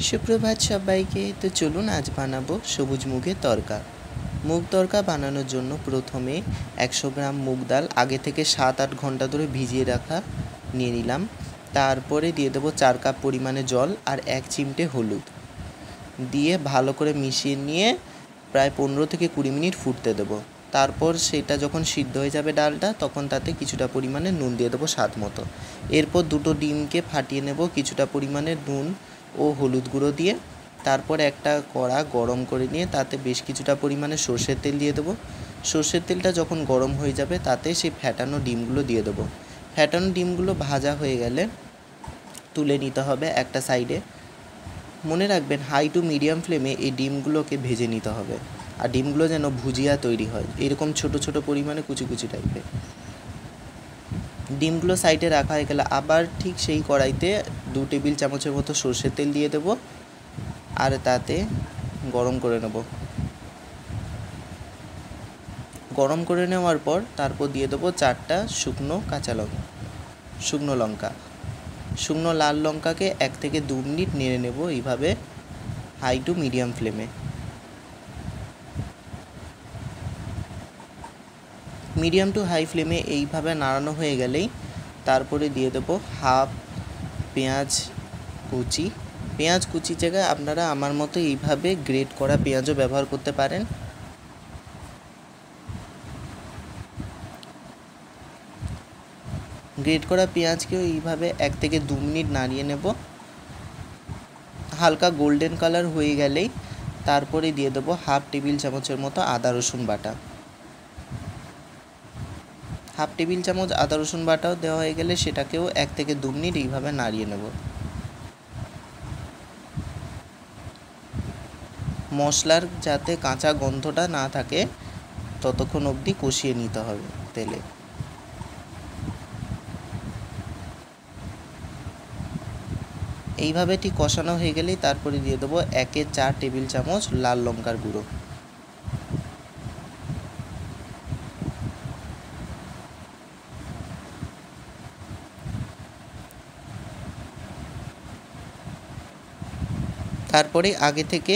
সুপ্রভাত সবাইকে। তো চলুন আজ বানাবো সবুজ মুগের তরকা। মুগ তরকা বানানোর জন্য প্রথমে 100 গ্রাম মুগ ডাল আগে থেকে 7-8 ঘন্টা ধরে ভিজিয়ে রাখা নিয়ে নিলাম। তারপরে দিয়ে দেবো 4 কাপ পরিমাণে জল আর 1 চিমটে হলুদ দিয়ে ভালো করে মিশিয়ে নিয়ে প্রায় 15 থেকে 20 মিনিট ফুটতে দেবো। তারপর সেটা যখন সিদ্ধ হয়ে যাবে ডালটা, তখন তাতে কিছুটা পরিমাণে নুন দিয়ে দেবো স্বাদ মতো। এরপর 2টো ডিমকে ফাটিয়ে নেব কিছুটা পরিমাণে নুন ও হলুদ গুঁড়ো দিয়ে। তারপর একটা কড়া গরম করে নিয়ে তাতে বেশ কিছুটা পরিমাণে সর্ষের তেল দিয়ে দেবো। সর্ষের তেলটা যখন গরম হয়ে যাবে তাতে সেই ফ্যাটানো ডিমগুলো দিয়ে দেবো। ফ্যাটানো ডিমগুলো ভাজা হয়ে গেলে তুলে নিতে হবে একটা সাইডে। মনে রাখবেন হাই টু মিডিয়াম ফ্লেমে এই ডিমগুলোকে ভেজে নিতে হবে, আর ডিমগুলো যেন ভুজিয়া তৈরি হয়, এরকম ছোট ছোট পরিমাণে কুচি কুচি টাইপের। ডিমগুলো সাইডে রাখা হয়ে গেলে আবার ঠিক সেই কড়াইতে 2 টেবিল চামচের মতো সর্ষের তেল দিয়ে দেবো আর তাতে গরম করে নেব। গরম করে নেওয়ার পর তারপর দিয়ে দেবো 4টা শুকনো লঙ্কা। শুকনো লাল লঙ্কাকে 1 থেকে 2 মিনিট নেড়ে নেব এইভাবে হাই টু মিডিয়াম ফ্লেমে। মিডিয়াম টু হাই ফ্লেমে এইভাবে নাড়ানো হয়ে গেলেই তারপরে দিয়ে দেবো হাফ পেঁয়াজ কুচি। পেঁয়াজ কুচির জায়গায় আপনারা আমার মতো এইভাবে গ্রেট করা পেঁয়াজও ব্যবহার করতে পারেন। গ্রেট করা পেঁয়াজকেও এইভাবে 1 থেকে 2 মিনিট নাড়িয়ে নেব। হালকা গোল্ডেন কালার হয়ে গেলেই তারপরে দিয়ে দেবো হাফ টেবিল চামচের মতো আদা রসুন বাটা। হাফ টেবিল চামচ আদা রসুন বাটাও দেওয়া হয়ে গেলে সেটাকেও 1 থেকে 2 মিনিট এইভাবে নাড়িয়ে নেব। মশলার যাতে কাঁচা গন্ধটা না থাকে ততক্ষণ অবধি কষিয়ে নিতে হবে তেলে। এইভাবে ঠিক কষানো হয়ে গেলেই তারপরে দিয়ে দেবো 1/4 টেবিল চামচ লাল লঙ্কার গুঁড়ো। তারপরে আগে থেকে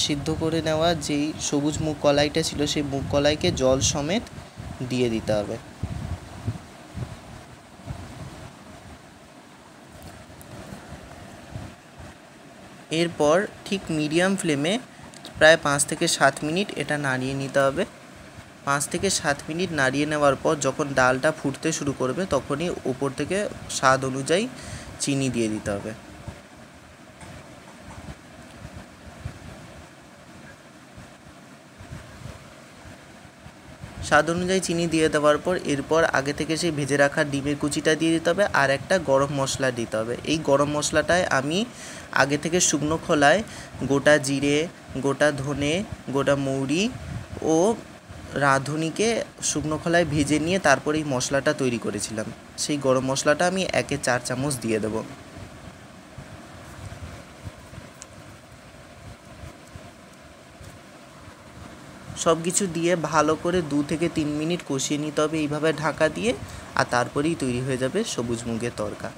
সিদ্ধ করে নেওয়া যেই সবুজ মুগ কলাইটা ছিল সেই মুগ কলাইকে জল সমেত দিয়ে দিতে হবে। এরপর ঠিক মিডিয়াম ফ্লেমে প্রায় 5 থেকে 7 মিনিট এটা নাড়িয়ে নিতে হবে। 5 থেকে 7 মিনিট নাড়িয়ে নেওয়ার পর যখন ডালটা ফুটতে শুরু করবে তখনই উপর থেকে স্বাদ অনুযায়ী চিনি দিয়ে দিতে হবে। স্বাদ অনুযায়ী চিনি দিয়ে দেওয়ার পর এরপর আগে থেকে সেই ভেজে রাখা ডিমের কুচিটা দিয়ে দিতে হবে আর একটা গরম মশলা দিতে হবে। এই গরম মশলাটায় আমি আগে থেকে শুকনো খোলায় গোটা জিরে, গোটা ধনে, গোটা মৌরি ও রাঁধুনিকে শুকনো খোলায় ভেজে নিয়ে তারপর এই মশলাটা তৈরি করেছিলাম। সেই গরম মশলাটা আমি 1/4 চামচ দিয়ে দেবো। সব কিছু দিয়ে ভালো করে 2 থেকে 3 মিনিট কষিয়ে নিতে হবে এইভাবে ঢাকা দিয়ে, আর তারপরেই তৈরি হয়ে যাবে সবুজ মুগের তরকা।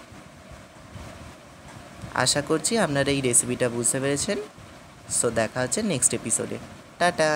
আশা করছি আপনারা এই রেসিপিটা বুঝতে পেরেছেন। সো দেখা হচ্ছে নেক্সট এপিসোডে। টাটা।